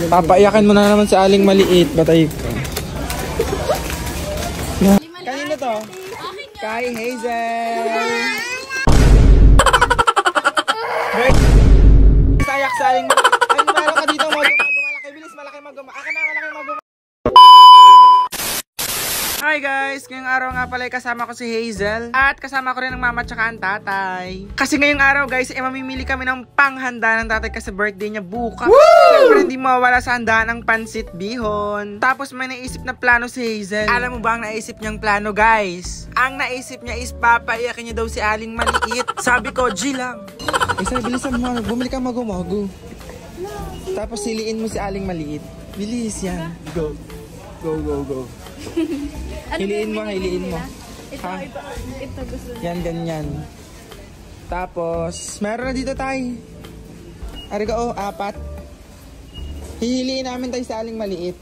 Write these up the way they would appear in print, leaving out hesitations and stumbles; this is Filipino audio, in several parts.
Papaiyakan mo na naman sa aling maliit. Batay ka. Kanino to? Kay Hazel. Sayak sa aling maliit. Ay, malo ka dito. Malaki. Bilis, malaki maguma. Aka na, malaki maguma. Hi guys! Ngayong araw nga pala kasama ko si Hazel. At kasama ko rin ang mama tsaka ang tatay. Kasi ngayong araw guys, mamimili kami ng panghanda ng tatay kasi birthday niya bukas. Siyempre hindi mawawala sa handaan ang pansit bihon. Tapos may naisip na plano si Hazel. Alam mo ba ang naisip niyang plano guys? Ang naisip niya is papaiyakin niya daw si Aling Maliit. Sabi ko, G lang. Isa, bilisan mo. Bumili ka magumago. Tapos siliin mo si Aling Maliit. Bilis yan. Go. Go, go, go. Hiliin mo. Ito gusto niya. Yan, ganyan. Tapos, meron na dito tayo. Ariga, 4. Hihiliin namin tayo sa Aling Maliit.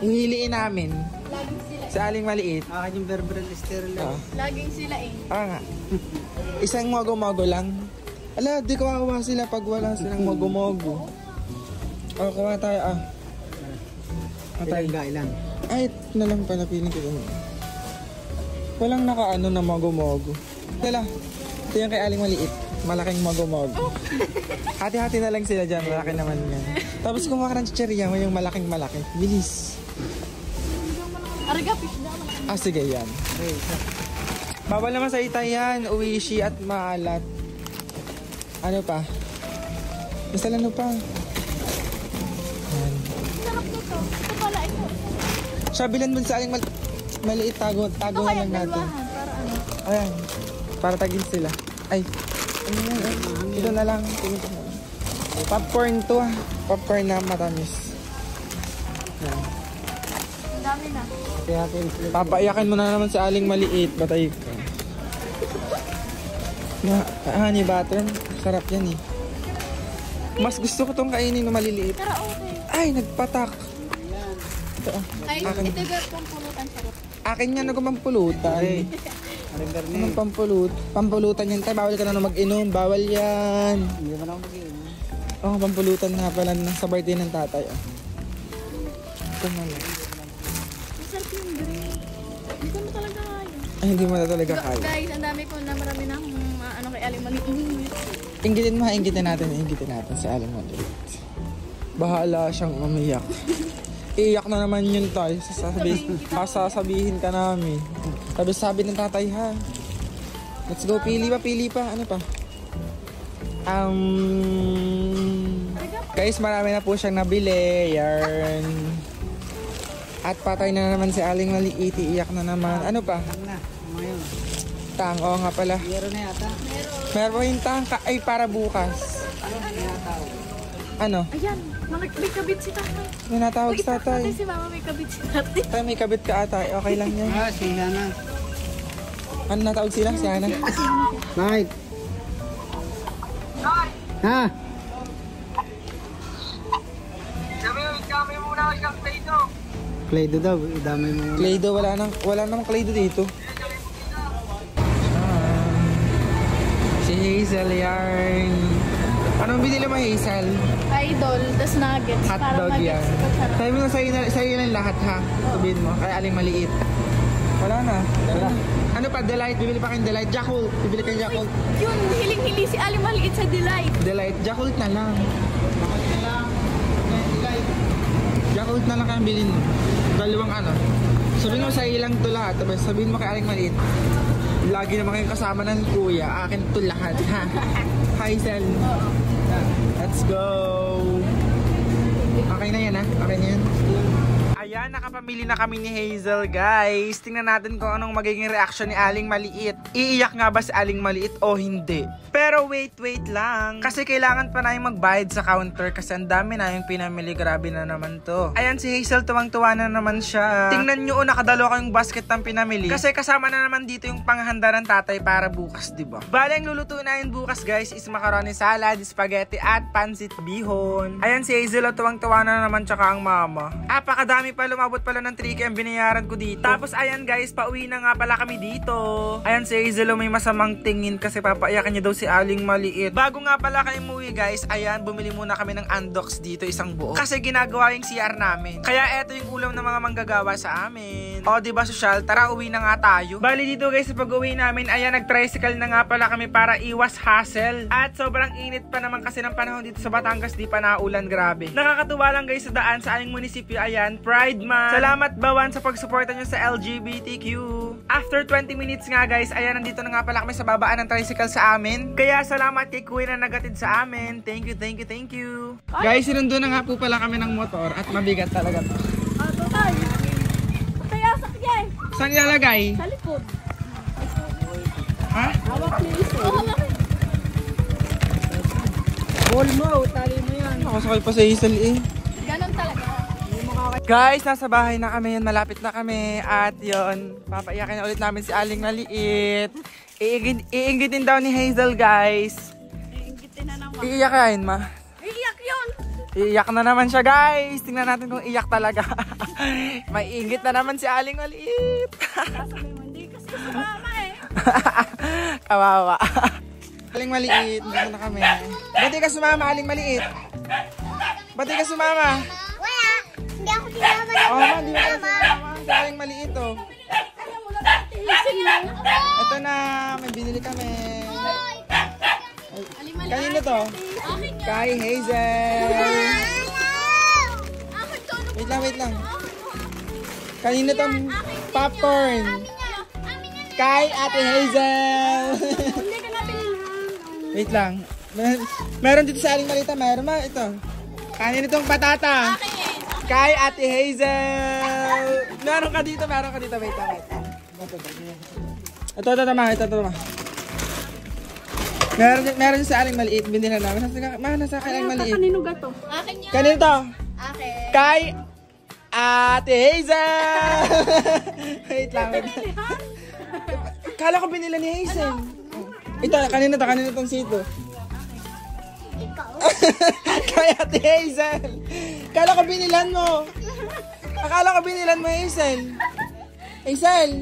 Hihiliin namin. Laging sila. Sa Aling Maliit. Akin yung verbal sterile. Laging sila nga. Isang mogo-mogo lang. Ala, di kawawa sila pag wala silang mogo-mogo. Kuha tayo Patay. Ilan? Ay, na lang pala piling ko. Walang nakaano na mogo-mogo. Dala, ito yung kay Aling Maliit. Malaking mogo-mogo. Hati-hati na lang sila dyan. Malaki naman yan. Tapos kumuha ka ng chichirya mo yung malaking-malaki. Bilis. Ariga, fish na. Sige yan. Bawal naman sa itay yan. Uwishi at maalat. Ano pa? Basta ano pa? Yan. Sarap nito. Ito pala ito. Sabilan mo sa Aling Maliit. Tago na lang natin. Para ano? Ayan. Para tagin sila. Ay. Ano yan? Ito na lang. Popcorn to. Popcorn na matamis. Yan. Ang dami na. Papaiyakan mo na naman sa Aling Maliit. Batay ka. Honey butter. Sarap yan eh. Mas gusto ko tong kainin na maliliit. Pero okay. Ay, nagpatak. Ito Ay, akin. ito ga pampulutan sarap. Akin yan, pampulutan. Anong pampulutan yan tayo. Bawal ka na mag-inom. Bawal yan. Hindi mo na ako mag-inom. Pampulutan nga pala sa birthday ng tatay. Ito na lang. Masarap yung green. Hindi ko na talaga kaya. Ay, hindi mo na talaga kaya. Guys, ang dami ko na marami na akong kay Aling Maliit. Inggitin natin si Aling Maliit. Bahala siyang umiyak. Iyak na naman yun tayo. Sasabihin ka namin. Tapos sabi ng tatay ha. Let's go, pili pa. Ano pa? Guys, marami na po siyang nabili. Yarn. At patay na naman si Aling Maliit. Iyak na naman. Ano pa? Tang, nga pala. Meron na yata. Meron. Yung tang ay para bukas. Ano? Ayan, may kabit si tatay. May natawag sa tatay. Si mama may kabit si tatay. Tay, may kabit ka ata. Okay lang yan. Sila na. Ano natawag sila? Si Hana? Bakit? Ha? Play-doh daw, idamay mo muna. Play-doh, wala namang Play-doh dito. Si Hazel yarn. Anong binili mo Hazel? Idol, tas nuggets. Hotdog yan. Sabi mo sa'yo lang lahat ha. Sabihin mo, kaya Aling Maliit. Wala na. Ano pa, Delight? Bibili pa kayong Delight? Jackholt. Bibili kayong Jackholt. Yun, hiling-hili si Aling Maliit sa Delight. Delight. Jackholt na lang. Jackholt na lang kayong bilhin mo. Dalawang ano. Sabihin mo sa'yo lang ito lahat. Tapos sabihin mo kay Aling Maliit. Lagi naman kayong kasama ng kuya. Akin ito lahat ha. Hazel. Let's go. Okay na yan ha? Okay na yan? Ayan, nakapamili na kami ni Hazel guys. Tingnan natin kung anong magiging reaction ni Aling Maliit. Iiyak nga ba si Aling Maliit o hindi? Pero wait lang. Kasi kailangan pa na yung magbayad sa counter kasi ang dami na yung pinamili. Grabe na naman to. Ayan si Hazel, tuwang-tuwa na naman siya. Tingnan nyo, nakadalo kayong basket ng pinamili. Kasi kasama na naman dito yung panghanda ng tatay para bukas, diba? Bale, ang lulutuin natin bukas guys is macaroni salad, spaghetti at pansit bihon. Ayan si Hazel, tuwang-tuwa na naman tsaka ang mama. Apakadami pa pala, umabot pala ng 3K ang binayaran ko dito. Tapos ayan guys, pauwi na nga pala kami dito. Ayan si Hazel may masamang tingin kasi papaiyakan niya daw si Aling Maliit. Bago nga pala kayo umuwi guys, ayan, bumili muna kami ng Andox dito, isang buo. Kasi ginagawa yung CR namin. Kaya eto yung ulam ng mga manggagawa sa amin. O diba sosyal, tara uwi na nga tayo. Bali dito guys, sa pag-uwi namin, ayan, nag-tricycle na nga pala kami para iwas hassle. At sobrang init pa naman kasi ng panahon dito sa Batangas, di pa naulan, grabe. Nakakatuwa lang guys sa daan sa aming munisipyo, ayan, Pride Month. Salamat Bawan sa pagsuporta nyo sa LGBTQ. After 20 minutes nga guys, ayan, nandito na nga pala kami sa babaan ng tricycle sa amin. Kaya salamat kay Kuya na nagatid sa amin. Thank you, thank you, thank you. Guys, sinundo na nga po pala kami ng motor at mabigat talaga to. Total. Kaya sakyan. Saan ilalagay? Sa likod. Ha? Hawak ni Isa. Ball mo, tali mo yan. Nakasakay pa sa Hazel eh. Ganon talaga. Guys, nasa bahay na kami, malapit na kami. At yon, papaiyakin na ulit namin si Aling Maliit. Iinggitin daw ni Hazel guys. Iinggitin na naman. Iiyakain ma. Iiyak yun. Iiyak na naman siya guys. Tingnan natin kung iyak talaga. May inggit na naman si Aling Maliit. Sasabi mo, hindi kasi sumama eh. Kawawa. Aling Maliit, dito na kami. Ba't di ka sumama, Aling Maliit? Ba't di ka sumama? Wala. Hindi ako tinama. Oh, ma, di ba ka sumama? Si Aling Maliit oh. Ayaw mo lang natin ising lang. Ito na, may binili kami. Alimali. Kanino to? Akin yan. Kay Hazel. Akin to. Wait lang, wait lang. Kanino tong popcorn? Kay Ate Hazel. Hindi ka na binilhan. Wait lang. Meron dito sa Aling Maliit, meron ma ito. Kanino tong patata? Akin. Kay Ate Hazel. Meron ka dito. Wait lang, wait lang. Ito, ma. Meron din sa Aling Maliit. Binili na namin. Nasa kay Aling Maliit. Kanino gato? Akin yan. Kanino to? Akin. Kay Ate Hazel. Wait lang. Kala ko binila ni Hazel. Ito, kanino tong sito? Ikaw. Kay Ate Hazel. Kala ko binilan mo. Akala ko binilan mo, Hazel. Hazel,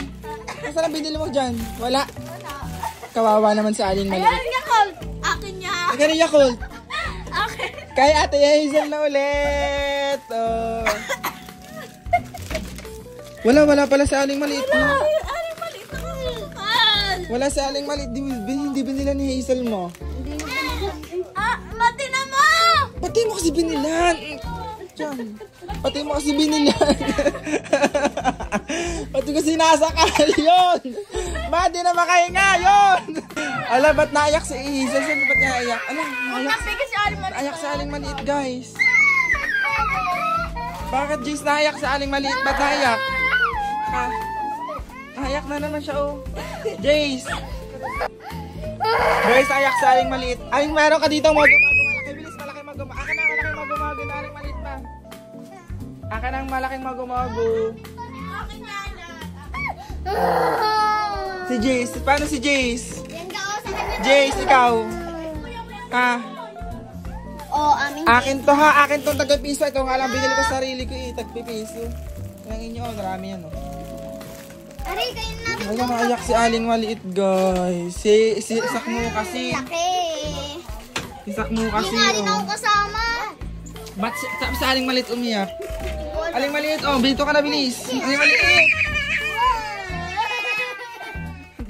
nasaan ang binili mo dyan? Wala. Kawawa naman sa Aling Maliit. Ayan, Yakult. Akin yan. Kaya Yakult. Akin. Kay Ate Hazel na ulit. Oh. Wala pala sa Aling Maliit. Ay, aling maliit na kakal. Wala sa Aling Maliit. Hindi binila ni Hazel mo. Mati na mo! Pati mo kasi binilan. Diyan. Pati mo kasi binilan. Pati kasi nasakal yun. Mati na makahinga yun. Ala, ba't naiyak si Hazel? Saan ba't naiyak? Ala, naiyak. Napigil si aling maliit. Naiyak sa Aling Maliit, guys. Bakit Jace naiyak sa Aling Maliit? Ba't naiyak? Ha? Naiyak na naman siya, oh. Jace. Guys, naiyak sa Aling Maliit. Aling, meron ka dito magumago. Malaki, bilis, malaki magumago. Akin ang malaking magumago na Aling Maliit pa. Akin ang malaking magumago. Akin yan. Si Jace. Paano si Jace? Yan ka o sa kanya. Jace, ikaw. Ah, O, amin. akin to ha. Akin tong tagpipiso. Ito nga lang binili ko sa sarili ko eh. Tagpipiso. Ang inyo, oh, marami yan oh. Aray, kayo na. Wala, naiyak si Aling Maliit, guys. Si Sakmo kasi. Laki. Si Sakmo kasi, Hindi nga rin ako oh. kasama. Ba't sa Aling Maliit umiyak? Aling Maliit, oh, bilito ka na, bilis. Aling Maliit.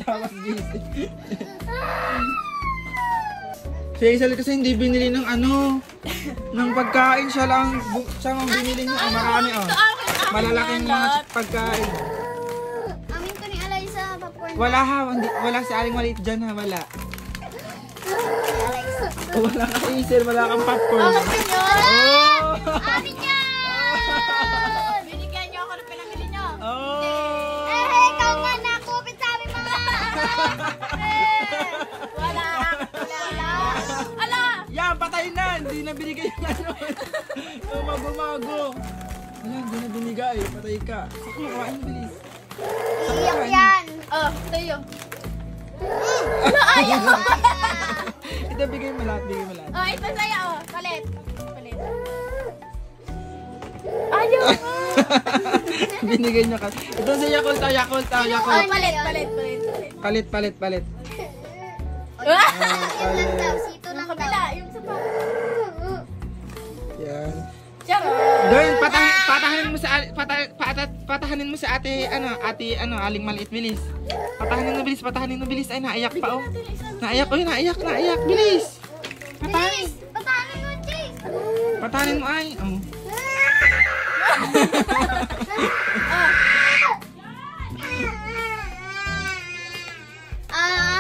Tawas, Jace. Si Hazel kasi hindi binili ng ng pagkain. Siya lang ang binili niya. Oh, marami, oh. Malalaking mga pagkain. Amin ko ni Eliza, popcorn. Wala ha, wala si Aling Maliit dyan ha, wala. Oh, wala ka Hazel, wala kang popcorn. Akin yun. Oh! Amin yan! Binigyan niyo ako ng pinamili niyo. Oh! Ikaw nga nakupit sa amin mga Wala. Ala. Yan, patay na! Hindi na binigay yung Oh, mago-mago. Wala, hindi na binigay. Patay ka. Sakmo, kain bilis. Iyak yan. Oh, tayo. Ito, bigay mo lahat, bigay mo lahat. Oh, ito sa'yo. Oh, palit. Palit. Ayaw. Binigay niya kasi. Ito sa Yakult, Yakult. Oh, palit. Palit. Lang daw, sito lang daw. Kabila, yung sa pa. Yan. Charot. Gawin, patahanin mo sa ate, aling maliit, bilis. Patahanin mo, bilis. Ay, naiyak pa, oh. Naiyak, bilis. Bilis! Patahanin mo, Chase! Patahanin mo, ay. Oh.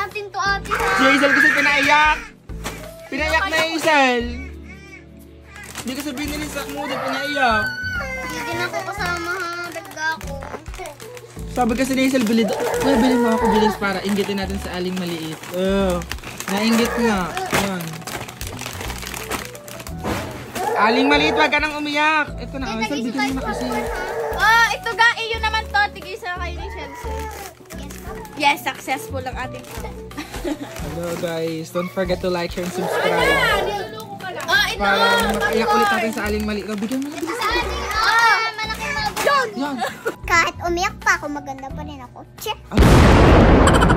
Atin to, atin. Si Hazel kasi pinaiyak. Pinaiyak na Hazel. Hindi ka sabihin nila sa mo, di pinaiyak. Hindi din ako kasama ha, dagda ako. Sabi kasi ni Hazel, bili mo ako bilis para inggitin natin sa aling maliit. Nainggit nga. Yan. Aling maliit, wag ka nang umiyak. Ito na, Hazel, bigyan mo na kasi. Oh, ito ga, iyo naman to. Tig-isa kayo ni Chelsea. Yes, successful ang ating vlog. Hello guys, don't forget to like, share, and subscribe. Oh, ito. Para makaiyak ulit natin sa aling maliit. Bigyan mo na. Sa ating, malaking mga Yan. kahit umiyak pa ako, maganda pa rin ako. Check! Ah.